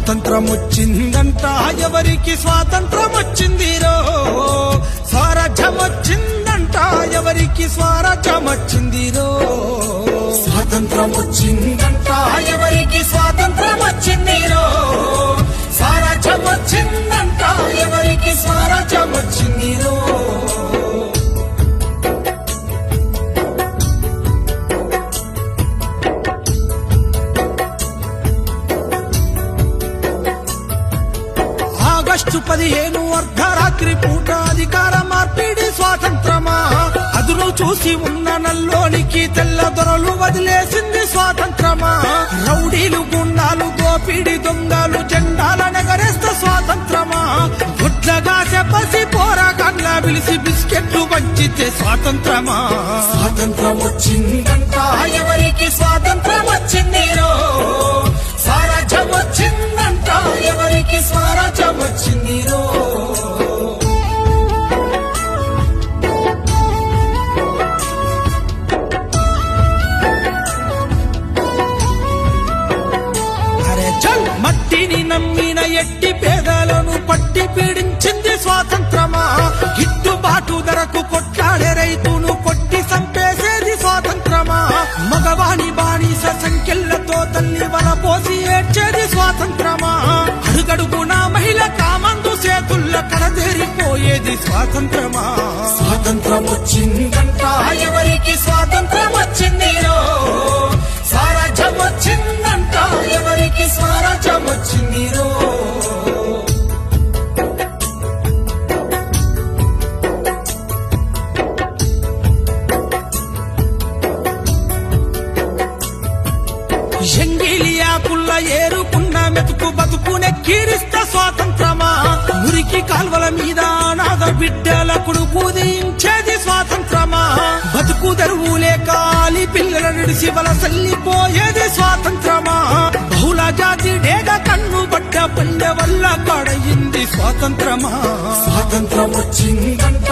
స్వాతంత్రం వచ్చిందంట ఎవరికి స్వాతంత్రం వచ్చిందిరో స్వరాజ్యం వచ్చిందంట ఎవరికి స్వరాజ్యం వచ్చిందిరో స్వాతంత్రం వచ్చిందంట ఎవరికి స్వాతంత్రం వచ్చిందిరో స్వరాజ్యం వచ్చిందంట ఎవరికి స్వరాజ్యం వచ్చిందిరో ఆగస్టు 15 అర్ధరాత్రి పూట అధికార మార్పిడి స్వాతంత్రమా అదును చూసి ఉన్న నల్లోనికి తెల్ల దొరలు వదిలేసింది స్వాతంత్రమా రౌడీలు గుండాలు దోపిడి దొంగలు జెండాల నగరేస్తే స్వాతంత్రమా గుడ్లగా చెప్పసి పోరాటంగా పిలిచి బిస్కెట్లు పంచితే స్వాతంత్రమా స్వాతంత్రం వచ్చిందంట ఎవరికి స్వాతంత్రం వచ్చిందిరో స్వరాజ్యం వచ్చిందంట ఎవరికి స్వరాజ్యం వచ్చిందిరో అరే చల్ మట్టిని నమ్మిన ఎట్టి పేదలను పట్టి పీడించింది స్వాతంత్రమా గిట్టుబాటు ధరకు కొట్లాడే రైతును కొట్టి చంపేసేది స్వాతంత్రమా మగవాణి బానిస సంఖ్యలతో తల్లి వల పోసి ఏడ్చేది స్వాతంత్రమా అడుగడుగున మహిళ కామందు చేతుల్ల కడదేరిపోయేది స్వాతంత్రమా స్వాతంత్రం వచ్చిందంట ఎవరికి స్వాతంత్రం వచ్చిందిరో స్వరాజ్యం వచ్చిందంట ఎవరికి స్వరాజ్యం వచ్చిందిరో ఎంగిలియాకుల్ల ఏరుకున్న మెతుకు బతుకునే కీరిస్త స్వాతంత్రమా మురికి కాల్వల మీద అనాథ బిడ్డల కొడుకు దించేది స్వాతంత్రమా బతుకు తెరువు లేక ఆలి పిల్లల నిడిసి వలసల్లిపోయేది స్వాతంత్రమా బహుళ జాతి డేగ కన్ను బట్ట పల్లె వల్ల కడయింది స్వాతంత్రమా స్వాతంత్రం వచ్చిందంట